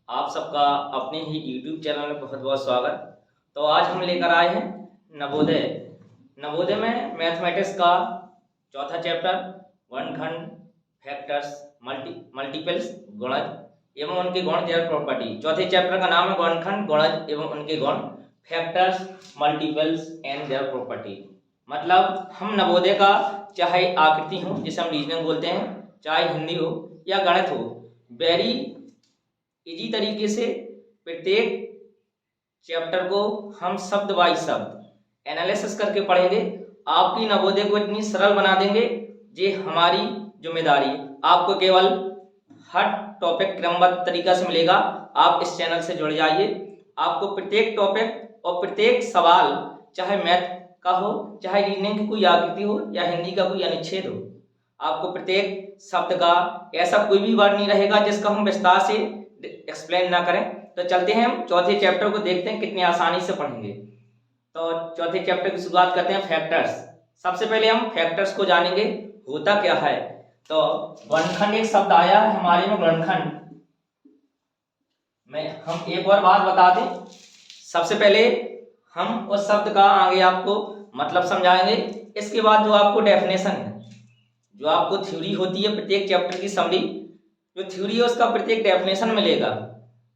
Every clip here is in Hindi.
आप सबका अपने ही YouTube चैनल में बहुत बहुत स्वागत। तो आज हम लेकर आए हैं नवोदय। नवोदय में मैथमेटिक्स का चौथा चैप्टर वर्णखंड, फैक्टर्स, मल्टीपल्स, गुणज एवं उनके गुण देयर प्रॉपर्टी। चौथे चैप्टर का नाम है वर्णखंड, गुणज एवं उनके गुण, factors, multiples and their property. मतलब हम नवोदय का चाहे आकृति हो जिसे हम रीजनिंग बोलते हैं, चाहे हिंदी हो या गणित हो, वेरी इजी तरीके से प्रत्येक चैप्टर को हम शब्द बाई शब्द एनालिसिस करके पढ़ेंगे। आपकी नवोदय को इतनी सरल बना देंगे, ये हमारी जिम्मेदारी। आपको केवल हर टॉपिक क्रमबद्ध तरीका से मिलेगा। आप इस चैनल से जुड़ जाइए। आपको प्रत्येक टॉपिक और प्रत्येक सवाल, चाहे मैथ का हो, चाहे रीजनिंग की कोई आकृति हो या हिंदी का कोई अनुच्छेद हो, आपको प्रत्येक शब्द का ऐसा कोई भी वर्ड नहीं रहेगा जिसका हम विस्तार से एक्सप्लेन ना करें। तो चलते हैं हम चौथे चैप्टर को देखते हैं कितनी आसानी से पढ़ेंगे। तो चौथे चैप्टर की शुरुआत करते हैं फैक्टर्स। सबसे पहले हम फैक्टर्स को जानेंगे, होता क्या है। तो वर्णखंड एक शब्द आया है हमारे में, वर्णखंड में हम एक और बात बता दें। सबसे पहले हम उस शब्द का आगे आपको मतलब समझाएंगे। इसके बाद जो आपको डेफिनेशन है, जो आपको थ्योरी होती है प्रत्येक चैप्टर की समरी, जो थ्योरी है उसका प्रत्येक डेफिनेशन मिलेगा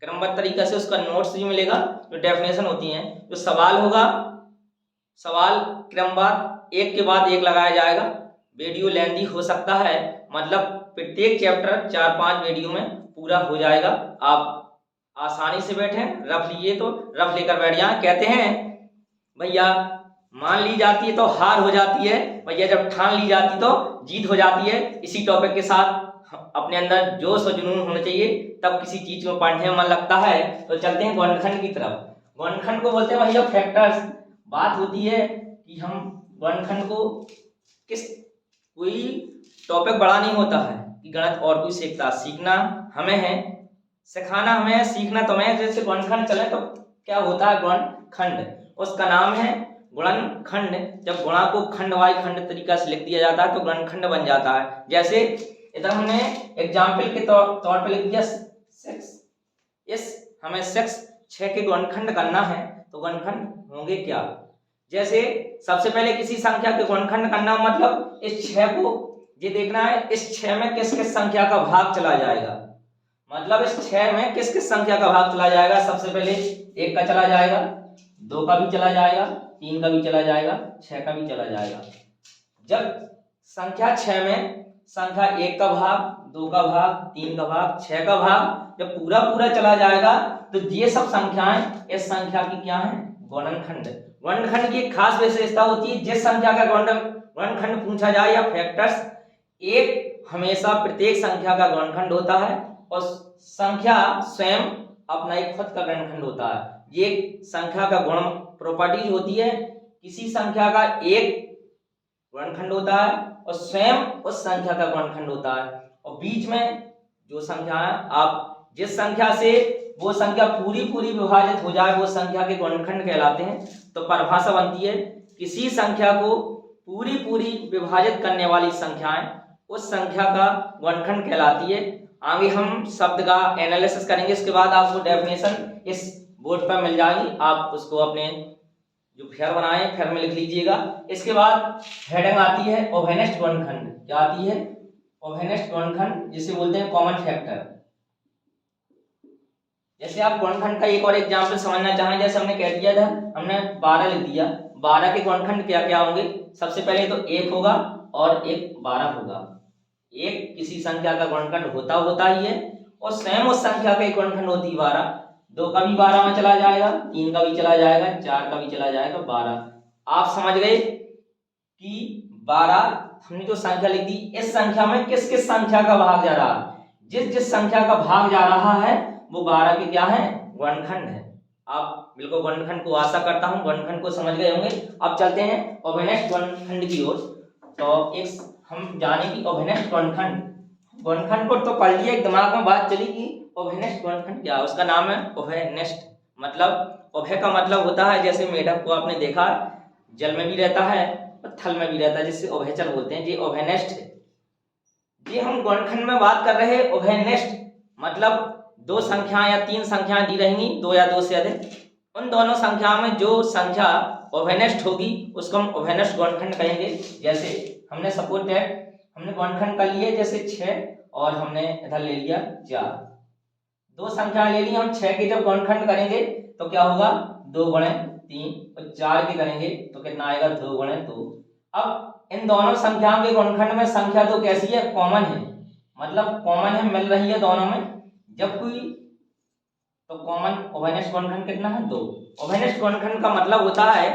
क्रमबद्ध तरीका से, उसका नोट्स भी मिलेगा, जो डेफिनेशन होती हैं। जो सवाल होगा, सवाल क्रमबद्ध एक के बाद एक लगाया जाएगा। वीडियो लेंथी हो सकता है, मतलब प्रत्येक चैप्टर 4-5 वीडियो में पूरा हो जाएगा। आप आसानी से बैठें, रफ लिए तो रफ लेकर बैठ जाएं। कहते हैं भैया मान ली जाती है तो हार हो जाती है, भैया जब ठान ली जाती तो जीत हो जाती है। इसी टॉपिक के साथ अपने अंदर जोश और जुनून होना चाहिए, तब किसी चीज को पढ़ने में मन लगता है। तो चलते हैं वर्णखंड की तरफ। वर्णखंड को बोलते हैं भैया फैक्टर्स। बात होती है कि हम वर्णखंड को कोई टॉपिक बड़ा नहीं होता है कि गणित और कोई सीखता, सीखना हमें है, सिखाना हमें है, सीखना तुम्हें है। जैसे वर्णखंड चले तो क्या होता है वर्णखंड, उसका नाम है गुणनखंड। जब गुणा को खंड वाई खंड तरीका से लिख दिया जाता है तो गुणनखंड बन जाता है। जैसे इधर हमने एग्जाम्पल के तौर पे लिख दिया 6। इस हमें 6 के गुणनखंड करना है तो गुणनखंड होंगे क्या। जैसे सबसे पहले किसी संख्या के गुणनखंड करना, मतलब इस 6 को ये देखना है इस 6 में किस किस संख्या का भाग चला जाएगा। मतलब इस 6 में किस किस संख्या का भाग चला जाएगा। सबसे पहले 1 का चला जाएगा, 2 का भी चला जाएगा, 3 का भी चला जाएगा, 6 का भी चला जाएगा। जब संख्या 6 में संख्या 1 का भाग, 2 का भाग, 3 का भाग, 6 का भाग जब पूरा पूरा चला जाएगा तो ये सब संख्याएं इस संख्या की क्या है, गुणनखंड। वर्णखंड की एक खास विशेषता होती है, जिस संख्या का गुणनखंड पूछा जाए या फैक्टर्स, एक हमेशा प्रत्येक संख्या का गुणनखंड होता है और संख्या स्वयं अपना एक खुद का गुणनखंड होता है। ये संख्या का गुण प्रॉपर्टी होती है, किसी संख्या का एक गुणनखंड होता है और स्वयं उस संख्या का गुणनखंड होता है। और बीच में जो संख्या है, आप जिस संख्या से वो संख्या पूरी पूरी विभाजित हो जाए वो संख्या के गुणनखंड कहलाते हैं। तो परिभाषा बनती है, किसी संख्या को पूरी पूरी विभाजित करने वाली संख्याएं उस संख्या का गुणनखंड कहलाती है। आगे हम शब्द का एनालिसिस करेंगे, इसके बाद आपको डेफिनेशन इस बोर्ड पर मिल जाएगी। आप उसको अपने जो फेयर बनाए फेयर में लिख लीजिएगा। इसके बाद हेडिंग आती है ओवेनेस्ट गुणनखंड। क्या आती है, ओवेनेस्ट गुणनखंड, जिसे बोलते हैं कॉमन फैक्टर। जैसे आप गुणनखंड का एक और एग्जांपल समझना चाहें, जैसे हमने कह दिया था, हमने 12 लिख दिया, 12 के गुणनखंड क्या क्या होंगे। सबसे पहले तो 1 होगा और एक 12 होगा। एक किसी संख्या का गुणनखंड होता ही है और स्वयं उस संख्या का एक गुणनखंड होती है 12। 2 का भी 12 में चला जाएगा, 3 का भी चला जाएगा, 4 का भी चला जाएगा, 12। आप समझ गए कि 12 हमने जो संख्या लिख दी, इस संख्या में किस किस संख्या का भाग जा रहा है, जिस जिस संख्या का भाग जा रहा है वो 12 के क्या है, गुणनखंड है। आप बिल्कुल गुणनखंड को आशा करता हूं गुणनखंड को समझ गए होंगे। अब चलते हैं ओवेनेस्ट गुणनखंड की ओर। तो एक हम जाने की ओवेनेस्ट गुणनखंड को तो पढ़ लिया, एक दिमाग में बात चली कि ओवेनेस्ट गुणनखंड क्या है। उसका नाम है ओवेनेस्ट। मतलब ओभे का मतलब होता है, जैसे मेढक को आपने देखा जल में भी रहता है और थल में भी रहता है, जिससे उभयचर बोलते हैं। ये ओवेनेस्ट है। ये हम गुणनखंड में बात कर रहे हैं। ओवेनेस्ट मतलब दो संख्याएं या तीन संख्याएं दी रहेंगी, दो या दो से अधिक, उन दोनों संख्याओं में जो संख्या ओवेनेस्ट होगी उसको हम ओवेनेस्ट गुणनखंड कहेंगे। जैसे हमने सपोज दैट हमने गुणनखंड कर लिए, जैसे 6 और हमने इधर ले लिया 4, दो संख्याएं ले ली, हम 6 के जब गुणनखंड करेंगे तो क्या होगा, 2 गुणे 3, और 4 के करेंगे तो कितना आएगा, 2 गुणे 2। अब इन दोनों संख्याओं के गुणनखंड में संख्या तो कैसी है, कॉमन है, मतलब कॉमन है, मिल रही है दोनों में, जब कोई तो कॉमन ओवेनेस्ट गुणनखंड कितना है, 2। ओवेनेस्ट गुणनखंड का मतलब होता है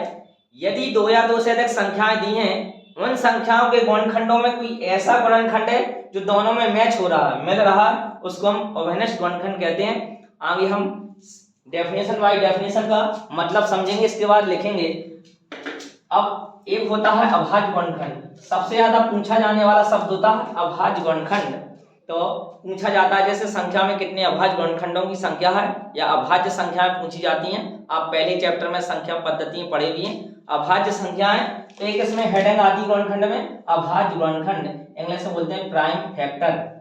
यदि 2 या 2 से अधिक संख्याएं दी हैं, उन संख्याओं के गुणनखंडों में कोई ऐसा गुणनखंड है जो दोनों में मैच हो रहा है, मिल रहा है, उसको हम ओवेनेस्ट गुणनखंड कहते हैं। आगे हम डेफिनेशन बाय डेफिनेशन का मतलब समझेंगे, इसके बाद लिखेंगे। अब एक होता है अभाज्य गुणनखंड, सबसे ज्यादा पूछा जाने वाला शब्द होता है अभाज्य गुणनखंड। तो पूछा जाता है जैसे संख्या में कितने अभाज्य गुणनखंडों की संख्या है, या अभाज्य संख्याएं पूछी जाती हैं। आप पहले चैप्टर में संख्या पद्धति पढ़े भी हैं। अभाज्य संख्याएं, तो एक इसमें हेडिंग आती गुणनखंड में अभाज्य गुणनखंड, इंग्लिश में बोलते हैं प्राइम फैक्टर।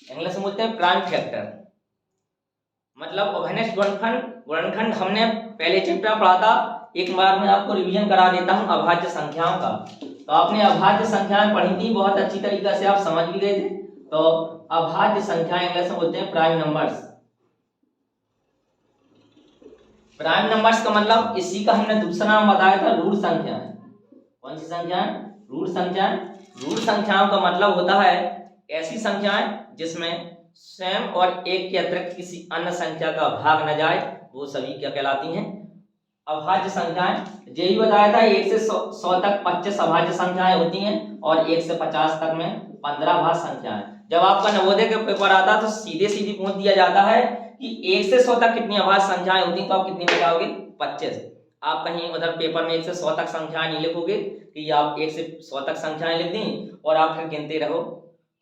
इंग्लिश में बोलते हैं प्राइम फैक्टर, मतलब ओवेनेस्ट गुणनखंड हमने पहले चैप्टर पढ़ा था। एक बार मैं आपको रिवीजन करा देता हूं अभाज्य संख्याओं का। तो आपने अभाज्य संख्याएं पढ़ी थी, बहुत अच्छी तरीके से आप समझ भी गए थे। तो अभाज्य संख्याएं इंग्लिश में बोलते हैं प्राइम नंबर्स। प्राइम नंबर्स का मतलब इसी का हमने दूसरा नाम बताया था रूट संख्याएं। कौन सी संख्याएं, रूट संख्याएं। रूट संख्याओं का मतलब होता है ऐसी संख्याएं जिसमें स्वयं और एक के अतिरिक्त किसी अन्य संख्या का भाग न जाए, वो सभी क्या कहलाती हैं, अभाज्य संख्याएं। यही बताया था 1 से 100 तक 25 अभाज्य संख्याएं होती हैं और 1 से 50 तक में 15 अभाज्य संख्याएं। जब आपका नवोदय का पेपर आता तो सीधे पूछ दिया जाता है कि 1 से 100 तक कितनी अभाज्य संख्याएं होती हैं, तो आप कितनी लगाओगे, 25। आप कहीं उधर पेपर में 1 से 100 तक संख्याएं नहीं लिखोगे कि आप 1 से 100 तक संख्याएं लिख दी और आप फिर गिनते रहो।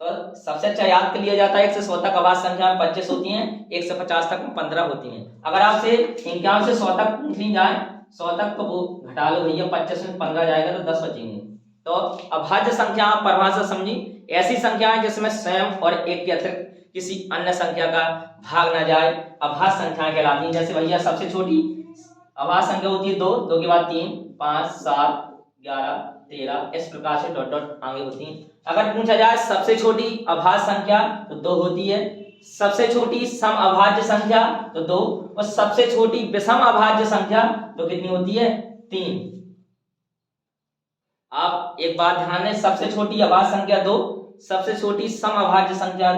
तो सबसे अच्छा याद कर लिया जाता है 1 से 100 तक अभाज्य संख्या 25 होती हैं, 1 से 50 तक में 15 होती हैं। अगर आपसे 51 से 100 तक पूछ ली जाए, 100 तक तो वो घटा लो भैया, 25 में 15 जाएगा तो 10 बचेंगे। तो अभाज्य संख्या आप परिभाषा समझी, ऐसी संख्याएं जिसमें स्वयं और एक के अतिरिक्त किसी अन्य संख्या का भाग न जाए, अभाज्य संख्याएं कहलाती हैं। जैसे भैया सबसे छोटी अभाज्य संख्या होती है 2, 2 के बाद 3, 5, 7, 11, 13, इस प्रकार से डॉट डॉट आगे होती हैं। अगर पूछा जाए सबसे छोटी अभाज्य संख्या तो 2 होती है, सबसे छोटी सम अभाज्य संख्या तो 2, और सबसे छोटी विषम अभाज्य संख्या तो कितनी होती है, 3। आप एक बात ध्यान दें, सबसे छोटी अभाज्य संख्या 2, सबसे छोटी सम अभाज्य संख्या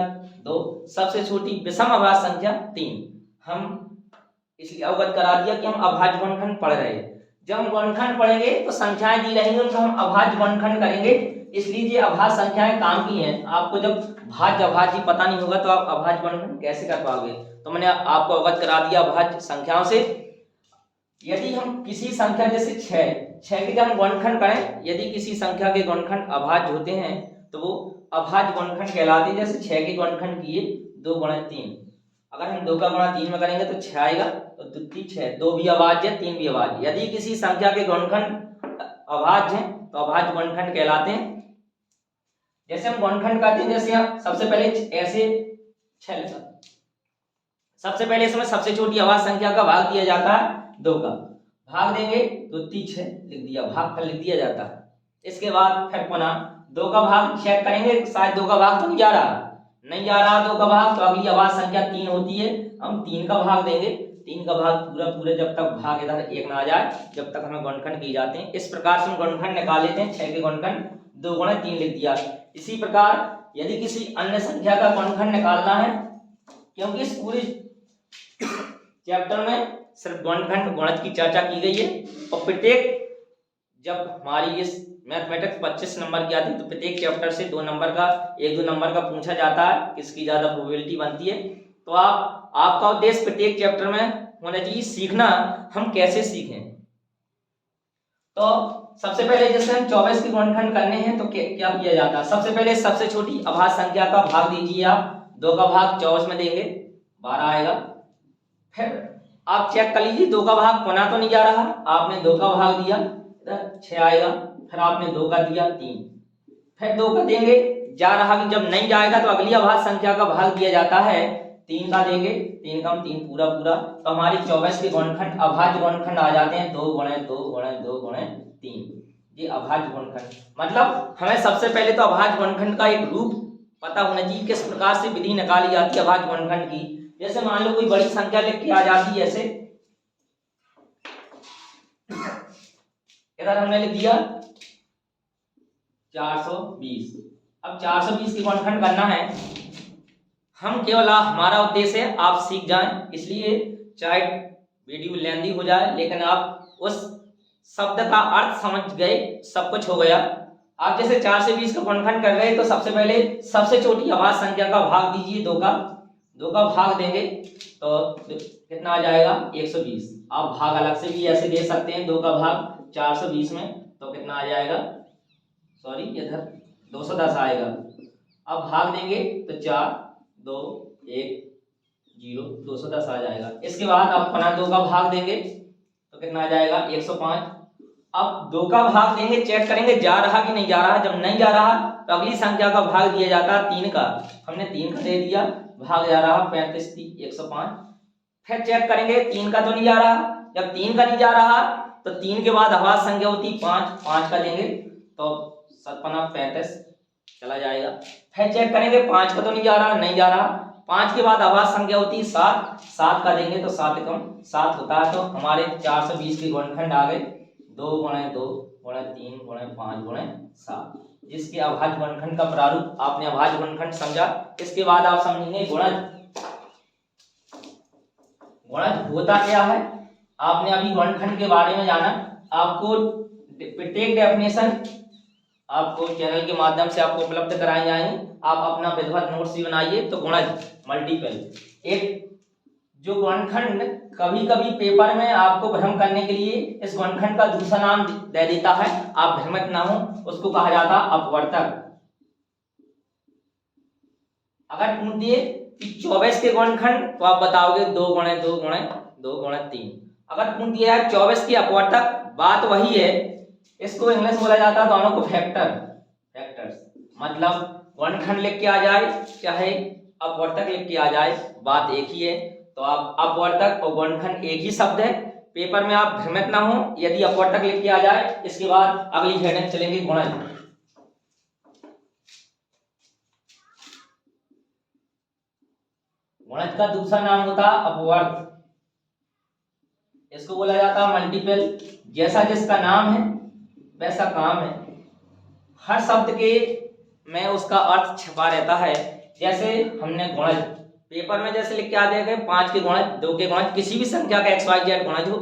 2, सबसे छोटी विषम अभाज्य संख्या 3। हम इसलिए अवगत करा दिया कि हम अभाज्य गुणनखंड पढ़ रहे हैं। जब हम गुणनखंड पढ़ेंगे तो संख्याएं दी रहेंगी, उनको हम अभाज्य गुणनखंड करेंगे। इसलिए ये अभाज्य संख्याएं काम की हैं। आपको जब भाज्य अभाज्य पता नहीं होगा तो आप अभाज्य गुणनखंड कैसे कर पाओगे। तो मैंने आपको अवगत करा दिया अभाज्य संख्याओं से। यदि हम किसी संख्या जैसे 6 के जब हम गुणनखंड करें, यदि किसी संख्या के गुणनखंड अभाज्य होते हैं तो वो अभाज्य गुणनखंड कहलाते हैं। जैसे 6 के गुणनखंड किए 2 गुणे 3, अगर हम 2 का गुणा 3 में करेंगे तो 6 आएगा, तो 2 3 6, 2 भी अभाज्य 3 भी अभाज्य। यदि किसी संख्या के गुणनखंड अभाज्य हैं तो अभाज्य गुणनखंड कहलाते हैं। जैसे हम गुणनखंड करते हैं, जैसे हम सबसे पहले ऐसे 6, सबसे पहले इसमें सबसे छोटी अभाज्य संख्या का भाग दिया जाता है 2 का, भाग देंगे तो 3 6 लिख दिया, भाग कर लिख दिया जाता है। इसके बाद फिर पुनः 2 का भाग चेक करेंगे, शायद 2 का भाग तो नहीं जा रहा 2 का भाग, तो अगली अभाज्य संख्या 3 होती है, हम 3 का भाग देंगे। 3 का भाग पूरा जब तक भाग इधर 1 ना आ जाए, जब तक हमें गुणनखंड किए जाते हैं। इस प्रकार से हम गुणनखंड निकाल लेते हैं। 6 के गुणनखंड 2 गुणे 3 लिख दिया। इसी प्रकार यदि किसी अन्य संख्या का गुणनखंड निकालना है, क्योंकि इस पूरे चैप्टर में सिर्फ गुणनखंड गुणज की चर्चा की गई है, और प्रत्येक जब हमारी इस मैथमेटिक्स 25 नंबर की आती है तो प्रत्येक चैप्टर से 2 नंबर का 1-2 नंबर का पूछा जाता है, किसकी ज्यादा प्रोबेबिलिटी बनती है। तो आपका उद्देश्य प्रत्येक चैप्टर में होना चाहिए सीखना, हम कैसे सीखें। तो सबसे पहले जैसे हम 24 के गुणनखंड करने हैं तो क्या किया जाता है, सबसे पहले सबसे छोटी अभाज्य संख्या का भाग दीजिए आप, 2 का भाग 24 में देंगे 12 आएगा। फिर आप चेक कर लीजिए 2 का भाग पुनः तो नहीं जा रहा, आपने 2 का भाग दिया इधर 6 आएगा, फिर आपने 2 का दिया 3, फिर 2 का देंगे जा रहा कि जब नहीं जाएगा तो अगली अभाज्य संख्या का भाग दिया जाता है, 3 का देंगे, 3 का 3 पूरा पूरा, तो हमारे 24 के गुणनखंड अभाज्य गुणनखंड आ जाते हैं 2 गुणे 2 गुणे 2 गुणे 3, ये अभाज्य गुणनखंड। मतलब हमें सबसे पहले तो अभाज्य गुणनखंड का एक रूप पता होना चाहिए, किस प्रकार से विधि निकाली जाती है अभाज्य गुणनखंड की। जैसे मान लो कोई बड़ी संख्या लिख के आ जाती है, ऐसे इधर हमने लिख दिया 420। अब 420 की गुणनखंड करना है, हम केवल हमारा उद्देश्य है आप सीख जाएं, इसलिए चाहे वीडियो लेंदी हो जाए लेकिन आप उस शब्द का अर्थ समझ गए, सब कुछ हो गया। आप जैसे 4 से 20 का गुणनखंड कर रहे तो सबसे पहले सबसे छोटी अभाज्य संख्या का भाग दीजिए, 2 का भाग देंगे तो कितना आ जाएगा 120। आप भाग अलग से भी ऐसे दे सकते हैं, 2 का भाग 420 में तो कितना आ जाएगा, सॉरी इधर 210 आएगा। अब भाग देंगे तो 4 2 1 0 210 आ जाएगा। इसके बाद आप पुनः 2 का भाग देंगे तो कितना आ जाएगा 105। अब 2 का भाग देंगे, चेक करेंगे जा रहा कि नहीं जा रहा, जब नहीं जा रहा तो अगली संख्या का भाग दिया जाता है 3 का, हमने 3 का दे दिया, भाग जा रहा 35 105। फिर चेक करेंगे 3 का तो नहीं जा रहा, जब 3 का नहीं जा रहा तो 3 के बाद अभाज्य संख्या होती 5 का देंगे तो 7 35 चला जाएगा। फिर चेक करेंगे 5 का तो नहीं जा रहा, 5 के बाद अभाज्य संख्या होती है 7 का देंगे तो 7 एकम 7 होता है। तो हमारे 420 के गुणनखंड आ गए 2 गुणे 2 गुणे 3 गुणे 5 गुणे 7, जिसके अभाज्य गुणनखंड का प्रारूप आपने अभाज्य गुणनखंड समझा। इसके बाद आप समझेंगे गुणज। गुणज होता क्या है, आपने अभी गुणनखंड के बारे में जाना, आपको प्रत्येक डेफिनेशन आपको चैनल के माध्यम से आपको उपलब्ध कराए जाएंगे, आप अपना विधिवत नोट्स भी बनाइए। तो गुणज मल्टीपल, एक जो गुणनखंड कभी कभी पेपर में आपको भ्रम करने के लिए इस गुणनखंड का दूसरा नाम दे देता है, आप भ्रमित ना हो, उसको कहा जाता है अपवर्तक। अगर पूछ दिए कि 24 के गुणनखंड तो आप बताओगे 2 गुणे 2 गुणे 2 गुणे 3। अगर पूछ दिया है 24 के अपवर्तक, बात वही है, इसको इंग्लिश बोला जाता है दोनों को फैक्टर्स। मतलब गुणनखंड लिख के आ जाए चाहे अपवर्तक लिख के आ जाए, बात एक ही है। तो आप अपवर्तक और गुणनखंड एक ही शब्द है, पेपर में आप भ्रमित ना हो यदि अपवर्तक लिख के आ जाए। इसके बाद अगली हेडिंग चलेंगे गुणज। गुणज का दूसरा नाम होता है अपवर्त, इसको बोला जाता है मल्टीपल। जैसा जिसका नाम है वैसा काम है, हर शब्द के में उसका अर्थ छिपा रहता है। जैसे हमने गुणज पेपर में जैसे लिख के आ जाएगा 5 के गुणज 2 के गुणज, किसी भी संख्या का XYZ गुणज हो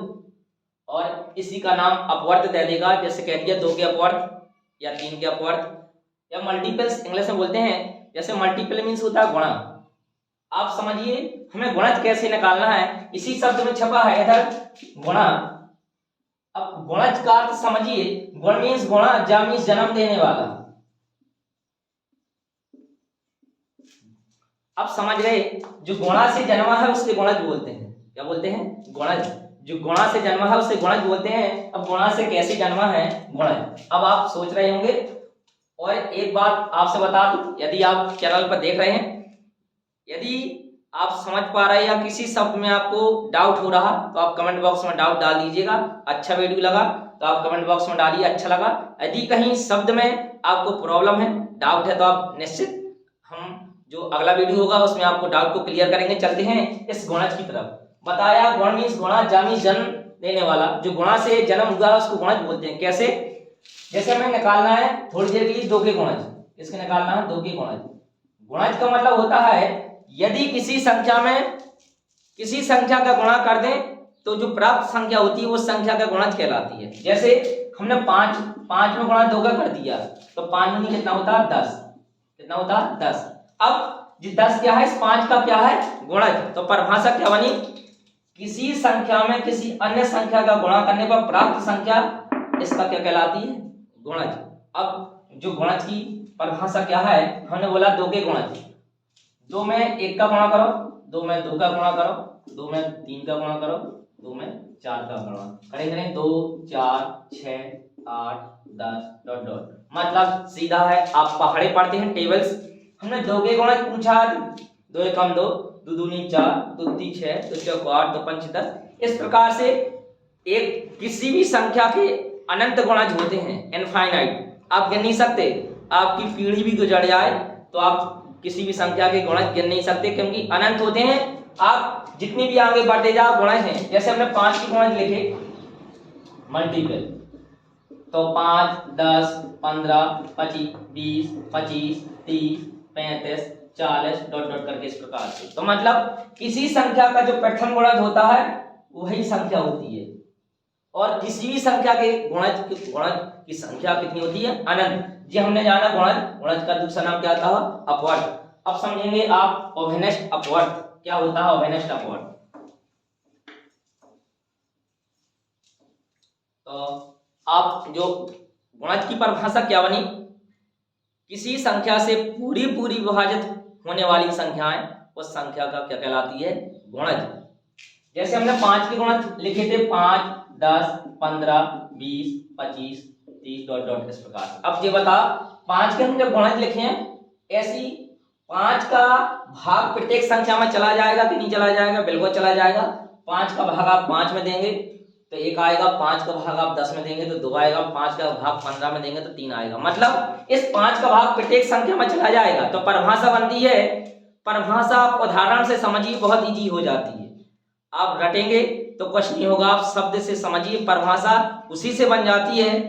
और इसी का नाम अपवर्त दे देगा, जैसे कह दिया 2 के अपवर्त या 3 के अपवर्त, या मल्टीपल्स इंग्लिश में बोलते हैं। जैसे मल्टीपल मीन्स होता है गुणा। आप समझिए हमें गुणज कैसे निकालना है, इसी शब्द में छपा है इधर गुणा। अब गुणज का अर्थ समझिए, गुण मीन्स गुणा, ज मीन्स जन्म देने वाला। अब समझ गए, जो गुणा से जन्मा है उससे गुणज बोलते हैं। क्या बोलते हैं? गुणज। जो गुणा से जन्मा है उससे गुणज बोलते हैं। अब गुणा से कैसे जन्मा है? गुणज। अब आप सोच रहे होंगे, और एक बात आपसे बता दूं, यदि आप चैनल पर देख रहे हैं, यदि आप समझ पा रहे हैं या किसी शब्द में आपको डाउट हो रहा तो आप कमेंट बॉक्स में डाउट डाल दीजिएगा। अच्छा वीडियो लगा तो आप कमेंट बॉक्स में डालिए अच्छा लगा। यदि कहीं शब्द में आपको प्रॉब्लम है, डाउट है, तो आप निश्चित हम जो अगला वीडियो होगा उसमें आपको डाउट को क्लियर करेंगे। चलते हैं इस गुणज की तरफ। बताया गुण मीन्स गुणा, जा मीन्स जन्म देने वाला। जो गुणा से जन्म हुआ उसको गुणज बोलते हैं। कैसे? जैसे हमें निकालना है थोड़ी देर के लिए 2 के गुणज, इसके निकालना है 2 के गुणज। गुणज का मतलब होता है यदि किसी संख्या में किसी संख्या का गुणा कर दें तो जो प्राप्त संख्या होती है वो संख्या का गुणज कहलाती है। जैसे हमने 5 में गुणा 2 का कर दिया तो 5 में कितना होता है? 10। कितना होता है? 10। अब जो 10 क्या है, इस 5 का क्या है? गुणज। तो परिभाषा क्या बनी? किसी संख्या में किसी अन्य संख्या का गुणा करने पर प्राप्त संख्या, इसका क्या कहलाती है? गुणज। अब जो गुणज की परिभाषा क्या है, हमने बोला 2 के गुणज। 2 में 1 का गुणा करो, 2 में 2 का गुणा करो, 2 में 3 का गुणा करो, 2 में 4 का गुणा करें 2 4 6 8 10 डॉट डॉट, मतलब सीधा है। आप पहाड़े पढ़ते हैं टेबल्स, हमने 2 के गुणज पूछा, 2 एकम 2, 2 दूनी 4, 2 तीन 6, 2 चौक 8, 2 पंच 10। इस प्रकार से एक किसी भी संख्या के अनंत गुणज होते हैं, इनफाइनाइट, आप गिन नहीं सकते। आपकी पीढ़ी भी गुजर जाए तो आप किसी भी संख्या के गुणज गिन नहीं सकते, क्योंकि अनंत होते हैं। आप जितनी भी आगे बढ़ते जाओ गुणज हैं, जैसे हमने 5 के गुणज लिखे मल्टीपल, तो 5 10 15 25 20 25 30 35 40 डॉट डॉट करके इस प्रकार से। तो मतलब किसी संख्या का जो प्रथम गुणज होता है वही संख्या होती है, और किसी भी संख्या के गुणज की संख्या कितनी होती है? अनंत। जी हमने जाना गुणज का दूसरा नाम क्या था? अपवर्त। अब समझेंगे आप ओवेनेस्ट अपवर्त क्या होता है। ओवेनेस्ट अपवर्त तो आप जो गुणज की परिभाषा क्या बनी? किसी संख्या से पूरी विभाजित होने वाली संख्याएं उस संख्या का क्या कहलाती है? गुणज। जैसे हमने 5 के गुणज लिखे थे 5 10 15 20 25 30 डॉट डॉट इस प्रकार। अब ये बता 5 के हम जब गुणज लिखे हैं, ऐसी 5 का भाग प्रत्येक संख्या में चला जाएगा कि नहीं चला जाएगा? बिल्कुल चला जाएगा। 5 का भाग आप 5 में देंगे तो 1 आएगा, 5 का भाग आप 10 में देंगे तो 2 आएगा, 5 का भाग 15 में देंगे तो 3 आएगा। मतलब इस 5 का भाग प्रत्येक संख्या में चला जाएगा। तो परिभाषा बनती है, परिभाषा आप उदाहरण से समझिए, बहुत इजी हो जाती है। आप रटेंगे तो कुछ नहीं होगा, आप शब्द से समझिए, परिभाषा उसी से बन जाती है।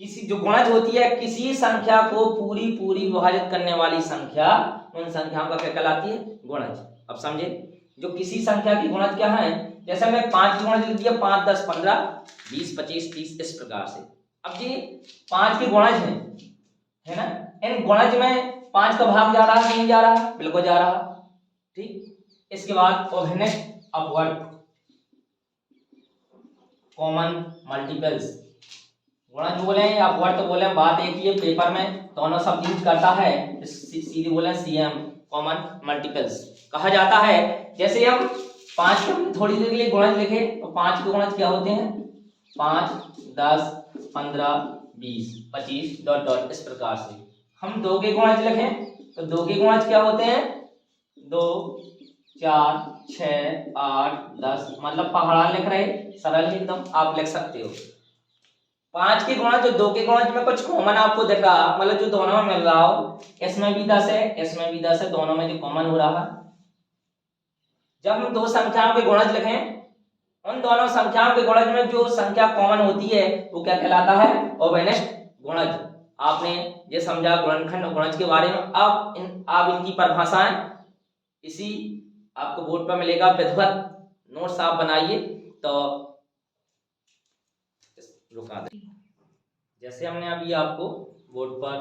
किसी जो गुणज होती है, किसी संख्या को पूरी विभाजित करने वाली संख्या, उन संख्याओं का क्या कहलाती है? गुणज। अब समझे जो किसी संख्या की गुणज क्या है? जैसे हमने 5 की गुणज लिख दिया 5 10 15 20 25 30 इस प्रकार से। अब ये 5 के गुणज है ना, इन गुणज में 5 का भाग जा रहा है नहीं जा रहा? बिल्कुल जा रहा। ठीक, इसके बाद ओवेनेस्ट अपवर्त, कॉमन मल्टीपल्स। गुणज बोले या अपवर्त बोले, बात एक ही है, पेपर में दोनों शब्द यूज करता है। सीधे बोले सीएम, कॉमन मल्टीपल्स कहा जाता है। जैसे हम 5 के थोड़ी देर के लिए गुणज लिखे तो 5 के गुणज क्या होते हैं? 5 10 15 20 25 डॉट डॉट इस प्रकार से। हम 2 के गुणज लिखें तो 2 के गुणज क्या होते हैं? 2 4 6 8 10, मतलब पहाड़ा लिख रहे, सरल एकदम, आप लिख सकते हो। 5 के गुणज जो 2 के गुणज में कुछ कॉमन आपको दिख रहा, मतलब जो दोनों में मिल रहा हो, इसमें भी 10 है, इसमें भी 10 है, दोनों में जो कॉमन हो रहा है। जब हम 2 संख्याओं के गुणज लिखें, उन दोनों संख्याओं के गुणज में जो संख्या कॉमन होती है वो क्या कहलाता है? ओवेनेस्ट गुणज। आपने ये समझा गुणनखंड और गुणज के बारे में। अब आप इनकी परिभाषाएं इसी आपको बोर्ड पर मिलेगा, विधिवत नोट्स आप बनाइए। तो रुका दे, जैसे हमने अभी आपको बोर्ड पर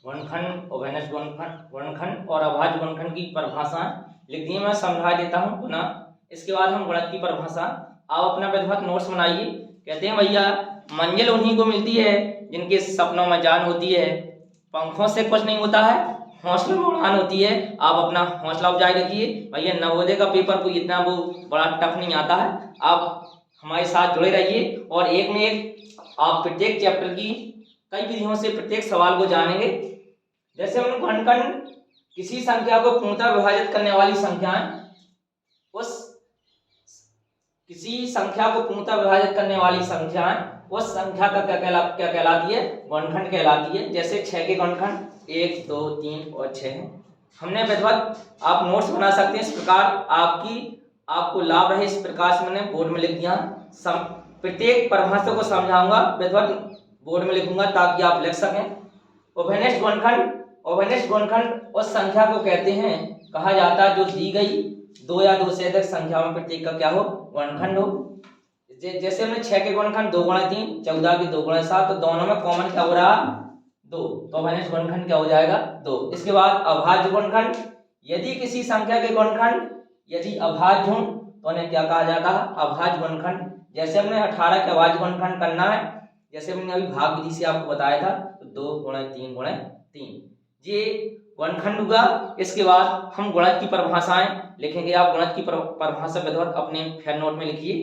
गुणनखंड, ओवेनेस्ट गुणनखंड और अभाज्य गुणनखंड की परिभाषाएं लिख दी, मैं समझा देता हूं पुनः। इसके बाद हम गुणज की परिभाषा, आप अपना विधिवत नोट्स बनाइए। कहते हैं भैया मंजिल उन्हीं को मिलती है जिनके सपनों में जान होती है, पंखों से कुछ नहीं होता है, हौसलों में उड़ान होती है। आप अपना हौसला उपजाई रखिए भैया, नवोदय का पेपर कोई इतना वो बड़ा टफ नहीं आता है। आप हमारे साथ जुड़े रहिए और एक में एक आप प्रत्येक चैप्टर की कई विधियों से प्रत्येक सवाल को जानेंगे। जैसे हम गुणनखंड, किसी संख्या को पूर्णतः विभाजित करने वाली संख्याएं, उस किसी संख्या को पूर्णतः विभाजित करने वाली संख्याएं उस संख्या का क्या कहलाती है? गुणनखंड कहलाती है। जैसे 6 के गुणनखंड 1 2 3 और 6 है। हमने विधिवत आप नोट्स बना सकते हैं इस प्रकार, आपको लाभ रहे इस प्रकार से मैंने बोर्ड में लिख दिया। प्रत्येक परिभाषा को समझाऊंगा, विधिवत बोर्ड में लिखूंगा ताकि आप लिख सकें। ओवेनेस्ट गुणनखंड उस संख्या को कहते हैं, कहा जाता है, जो दी गई 2 या 2 से अधिक संख्याओं में प्रत्येक का क्या हो? गुणनखंड हो। जैसे हमने 6 के गुणनखंड 2 गुणा 3, 14 के 2 गुणा 7, तो दोनों में कॉमन क्या हो रहा? 2, तो ओवेनेस्ट गुणनखंड क्या हो जाएगा? 2। इसके बाद अभाज्य गुणनखंड, यदि किसी संख्या के गुणनखंड यदि अभाज्य हो तो उन्हें क्या कहा जाता है? अभाज्य गुणनखंड। जैसे हमने 18 के अभाज्य गुणनखंड करना है, जैसे हमने अभी भाग विधि से आपको बताया था, तो 2 गुणा 3 गुणा 3, ये गुणनखंड होगा। इसके बाद हम गुणज की परिभाषाएं लिखेंगे। आप गुणज की परिभाषा विधिवत अपने फेयर नोट में लिखिए।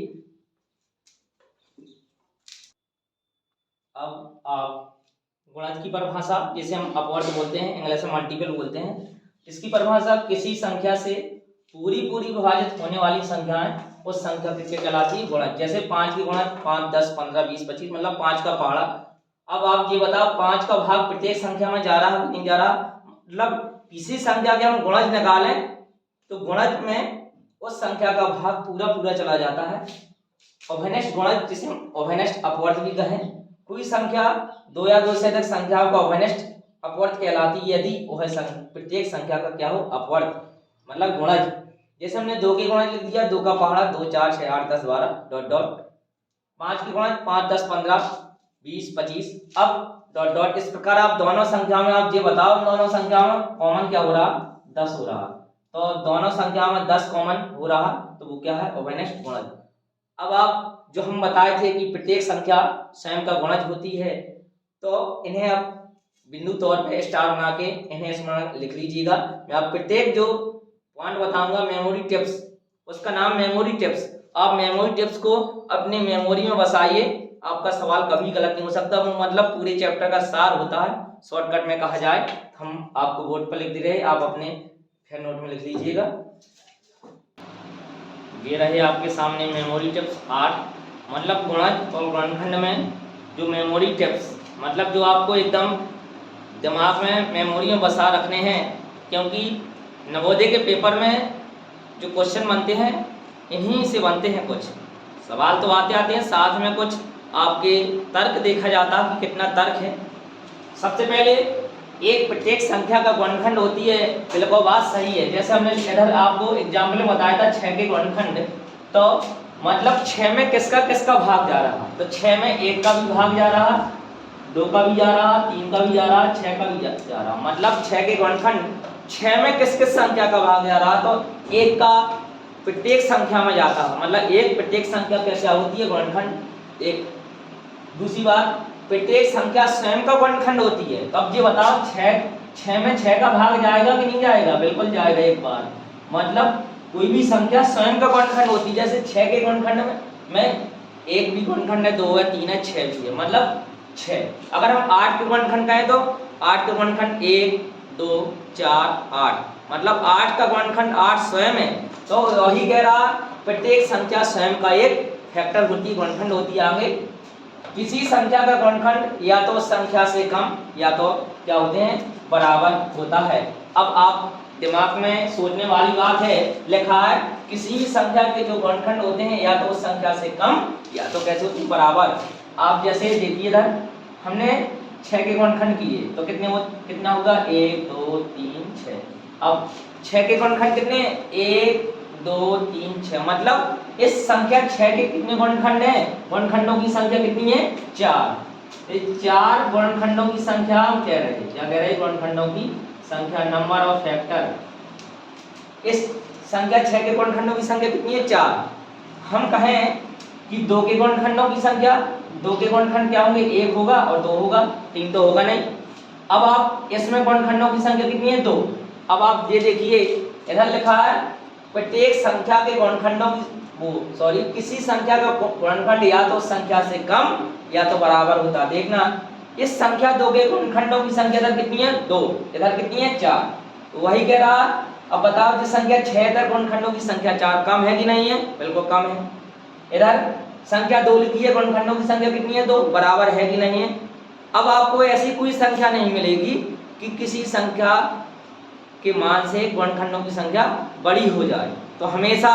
अब आप गुणज की परिभाषा, जिसे हम अपवर्ड बोलते हैं, इंग्लिश में मल्टीपल बोलते हैं, इसकी परिभाषा किसी संख्या से पूरी विभाजित होने वाली संख्याएं उस संख्या किसके कहलाती है? गुणज। जैसे 5 की गुणज 5, 10, 15, 20, 25, मतलब 5 का पहाड़ा। अब आप ये बताओ 5 का भाग प्रत्येक संख्या में जा रहा है नहीं जा रहा? मतलब किसी संख्या के हम गुणज निकालें तो गुणज में उस संख्या का भाग पूरा चला जाता है। अभिनिष्ट गुणज, जिसे हम अभिनिष्ट अपवर्त भी कहें। कोई संख्या 2 या 2 से अधिक संख्याओं का अभिनिष्ट अपवर्त कहलाती है यदि वह प्रत्येक संख्या का क्या हो? अपवर्त, मतलब गुणज। जैसे हमने 2 के गुणज लिख दिया, 2 का पहाड़ा 2, 4, 6, 8, 10, 12 डॉट डॉट। 5 के गुणज 5, 10, 15, 20, 25, अब डॉट डॉट। इस प्रकार आप दोनों संख्या में आप ये बताओ, दोनों संख्या में कॉमन क्या हो रहा? 10 हो रहा। तो दोनों संख्या में 10 कॉमन हो रहा, तो वो क्या है? अभिनिष्ट गुणज। अब आप जो हम बताए थे कि प्रत्येक संख्या स्वयं का गुणज होती है, तो इन्हें आप बिंदु तौर पे स्टार बना के इन्हें इसमें लिख लीजिएगा। मैं आप प्रत्येक जो पॉइंट बताऊंगा मेमोरी टिप्स, उसका नाम मेमोरी टिप्स। आप मेमोरी टिप्स को अपने मेमोरी में बसाइए, आपका सवाल कभी गलत नहीं हो सकता। वो मतलब पूरे चैप्टर का सार होता है, शॉर्टकट में कहा जाए। हम आपको बोर्ड पर लिख दे रहे, आप अपने फेयर नोट में लिख लीजिएगा। ये रहे आपके सामने मेमोरी टिप्स 8, मतलब गुणज और गुणनखंड में जो मेमोरी टिप्स, मतलब जो आपको एकदम दिमाग में मेमोरी में बसा रखने हैं। क्योंकि नवोदय के पेपर में जो क्वेश्चन बनते हैं इन्हीं से बनते हैं। कुछ सवाल तो आते हैं, साथ में कुछ आपके तर्क देखा जाता है कि कितना तर्क है। सबसे पहले एक प्रत्येक संख्या का गुणनखंड होती है, बिल्कुल बात सही है। जैसे हमने इधर आपको एग्जाम्पल में बताया था 6 के गुणनखंड, तो मतलब 6 में किसका भाग जा रहा? तो 6 में 1 का भी भाग जा रहा, 2 का भी जा रहा, 3 का भी जा रहा, 6 का भी जा रहा। मतलब 6 के गुणनखंड 6 में किस संख्या का भाग जा रहा? तो 1 का प्रत्येक संख्या में जाता है। मतलब एक प्रत्येक संख्या कैसे होती है? गुणनखंड 1। दूसरी बात, प्रत्येक संख्या स्वयं का गुणनखंड होती है। तो अब ये बताओ 6 में 6 का भाग जाएगा कि नहीं जाएगा? बिल्कुल जाएगा एक बार। मतलब कोई भी संख्या स्वयं का गुणनखंड होती है। जैसे 6 के गुणनखंड में 1 भी गुणनखंड है, 2 है, 3 है, 6 भी है, मतलब 6। अगर हम 8 के गुणनखंड कहें तो 8 के गुणनखंड 1, 2, 4, 8, मतलब 8 का गुणनखंड 8 स्वयं है। तो वही कह रहा प्रत्येक संख्या स्वयं का एक फैक्टर होती है, गुणनखंड होती है। आगे किसी संख्या का गुणनखंड या तो संख्या से कम या तो क्या होते हैं? बराबर होता है। अब आप दिमाग में सोचने वाली बात है, लिखा है किसी भी संख्या के जो गुणनखंड होते हैं या तो उस संख्या से कम या तो कैसे होती है? बराबर। आप जैसे देखिए इधर हमने 6 के गुणनखंड किए तो कितना होगा? 1, 2, 3, 6। अब 6 के गुणनखंड कितने? 1, 2, 3, 6। मतलब इस संख्या 6 के कितने गुणनखंड हैं? गुणनखंडों की संख्या कितनी है? 4। इस 4 गुणनखंडों की संख्या हम कह रहे हैं, क्या कह रहे हैं? गुणनखंडों की संख्या, नंबर ऑफ फैक्टर। इस संख्या 6 के गुणनखंडों की संख्या कितनी है? 4। हम कहें कि 2 के गुणनखंडों की संख्या, 2 के गुणनखंड क्या होंगे? 1 होगा और 2 होगा, 3 तो होगा नहीं। अब आप इसमें गुणनखंडों की संख्या कितनी है? 2। अब आप ये देखिए इधर लिखा है प्रत्येक संख्या के गुणनखंडों की किसी संख्या का गुणनखंड या तो संख्या से कम या तो बराबर होता। देखना इस संख्या 2 के गुणनखंडों की संख्या इधर कितनी है? 2, इधर कितनी है? 4। वही कह रहा। अब बताओ जो संख्या 6 इधर गुणनखंडों की संख्या 4 कम है कि नहीं है? बिल्कुल कम है। इधर संख्या 2 लिखी है, गुणनखंडों की संख्या कितनी है? 2, बराबर है कि नहीं है? अब आपको ऐसी कोई संख्या नहीं मिलेगी कि किसी संख्या के मान से गुणनखंडों की संख्या बड़ी हो जाए। तो हमेशा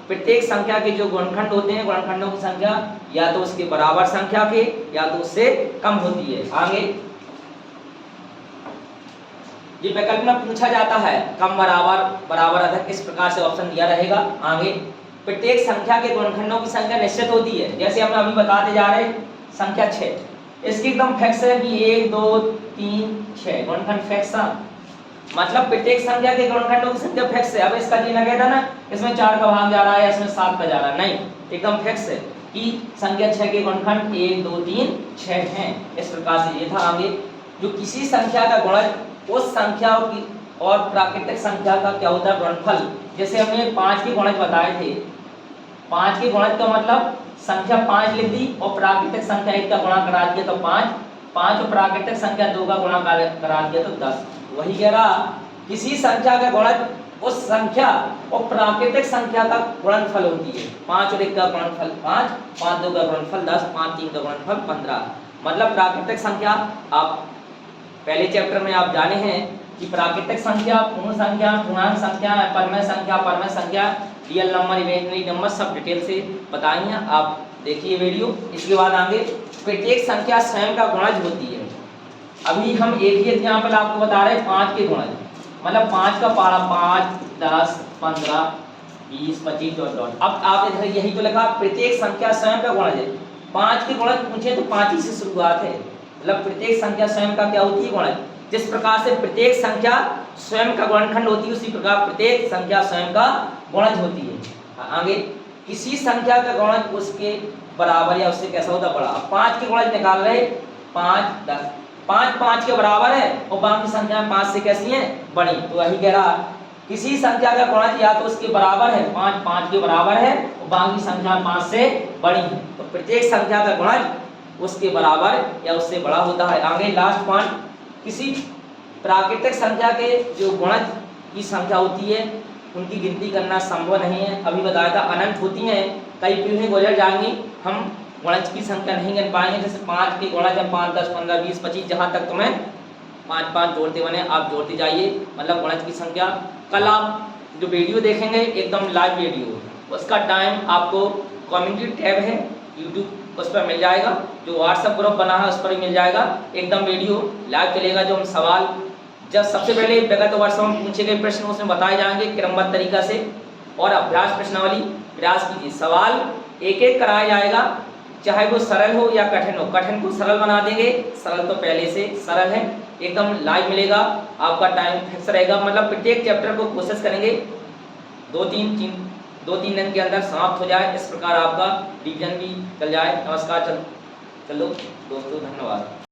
प्रत्येक संख्या के जो गुणनखंड होते हैं, गुणनखंडों की संख्या या तो उसके बराबर संख्या के या तो उससे कम होती है। आगे ये विकल्प में पूछा जाता है कम, बराबर, बराबर, अधिक, इस प्रकार से ऑप्शन दिया रहेगा। आगे प्रत्येक संख्या के गुणनखंडों की संख्या निश्चित होती है। जैसे हम अभी बताते जा रहे संख्या 6, इसकी एकदम फिक्स है कि 1, 2, 3, 6 गुणनखंड फिक्स है। मतलब प्रत्येक संख्या के गुणनखंडों की संख्या फिक्स है। अब इसका जी ना कहता ना इसमें 4 का भाग जा रहा है, इसमें 7 का जा रहा है, नहीं, एकदम फिक्स है कि संख्या 6 के गुणनखंड 1, 2, 3, 6 हैं। इस प्रकार से ये था। आगे जो किसी संख्या का गुणज उस संख्या और प्राकृतिक संख्या का क्या होता है गुणनफल। जैसे हमने 5 के गुणज बताए थे, 5 के गुणज का मतलब संख्या 5 लिख दी और प्राकृतिक संख्या 1 का गुणा करा दिया तो 5, 5 और प्राकृतिक संख्या 2 का गुणा करा दिया तो 10। वही कह रहा किसी संख्या का गुणज उस संख्या और प्राकृतिक संख्या का गुणनफल होती है। 5 और 1 का गुणनफल 5, 5 2 का गुणनफल 10, 5 3 का गुणनफल 15। मतलब प्राकृतिक संख्या आप पहले चैप्टर में आप जाने हैं कि प्राकृतिक संख्या, पूर्ण संख्या, पूर्णांक संख्या, परमेय संख्या, रियल नंबर, इमेजिनरी नंबर सब डिटेल से बताई हैं। आप देखिए वीडियो। इसके बाद आगे प्रत्येक संख्या स्वयं का गुणज होती है। अभी हम एक ही एग्जाम्पल आपको बता रहे हैं 5 के गुणज, मतलब 5 का पारा 5 10 15 20 25 डॉट। अब आप इधर यही तो लिखा प्रत्येक संख्या स्वयं का गुणज है। 5 के गुणज पूछे तो 5 ही से शुरुआत है, मतलब प्रत्येक संख्या स्वयं का क्या होती है गुणज। जिस प्रकार से प्रत्येक संख्या स्वयं का गुणनखंड होती है उसी प्रकार प्रत्येक संख्या स्वयं का गुणज होती है। आगे किसी संख्या का गुणज उसके बराबर या उससे कैसा होता बड़ा। 5 के गुणज निकाल रहे 5 10, 5 5 के बराबर है और बाकी संख्या 5 से कैसी है बड़ी। तो वही कह रहा किसी संख्या का गुणज या तो उसके बराबर है 5 5 के बराबर है और बाकी संख्या 5 से बड़ी है। तो प्रत्येक संख्या का गुणज उसके बराबर या उससे बड़ा होता है। आगे लास्ट पॉइंट, किसी प्राकृतिक संख्या के जो गुणज की संख्या होती है उनकी गिनती करना संभव नहीं है। अभी बताया था अनंत होती हैं, कई पीढ़ियां गुजर जाएंगी, हम गुणज की संख्या नहीं गिन पाएंगे। जैसे 5 के गुणज है 5 10 15 20 25, जहाँ तक तुम्हें 5 5 जोड़ते बने आप जोड़ते जाइए, मतलब गुणज की संख्या। कल आप जो वीडियो देखेंगे एकदम लाइव वीडियो, उसका टाइम आपको कम्युनिटी टैब है यूट्यूब उस पर मिल जाएगा, जो व्हाट्सएप ग्रुप बना है उस पर भी मिल जाएगा। एकदम वीडियो लाइव चलेगा। जो हम सवाल जब सबसे पहले विगत वर्ष में पूछे गए प्रश्न उसमें बताए जाएंगे क्रमबद्ध तरीका से, और अभ्यास प्रश्नावली प्रयास कीजिए। सवाल एक एक कराया जाएगा, चाहे वो सरल हो या कठिन हो। कठिन को सरल बना देंगे, सरल तो पहले से सरल है। एकदम लाइव मिलेगा, आपका टाइम फिक्स रहेगा। मतलब प्रत्येक चैप्टर को कोशिश करेंगे 2-3 दिन के अंदर समाप्त हो जाए, इस प्रकार आपका रिवीजन भी चल जाए। नमस्कार, चलो दोस्तों, धन्यवाद।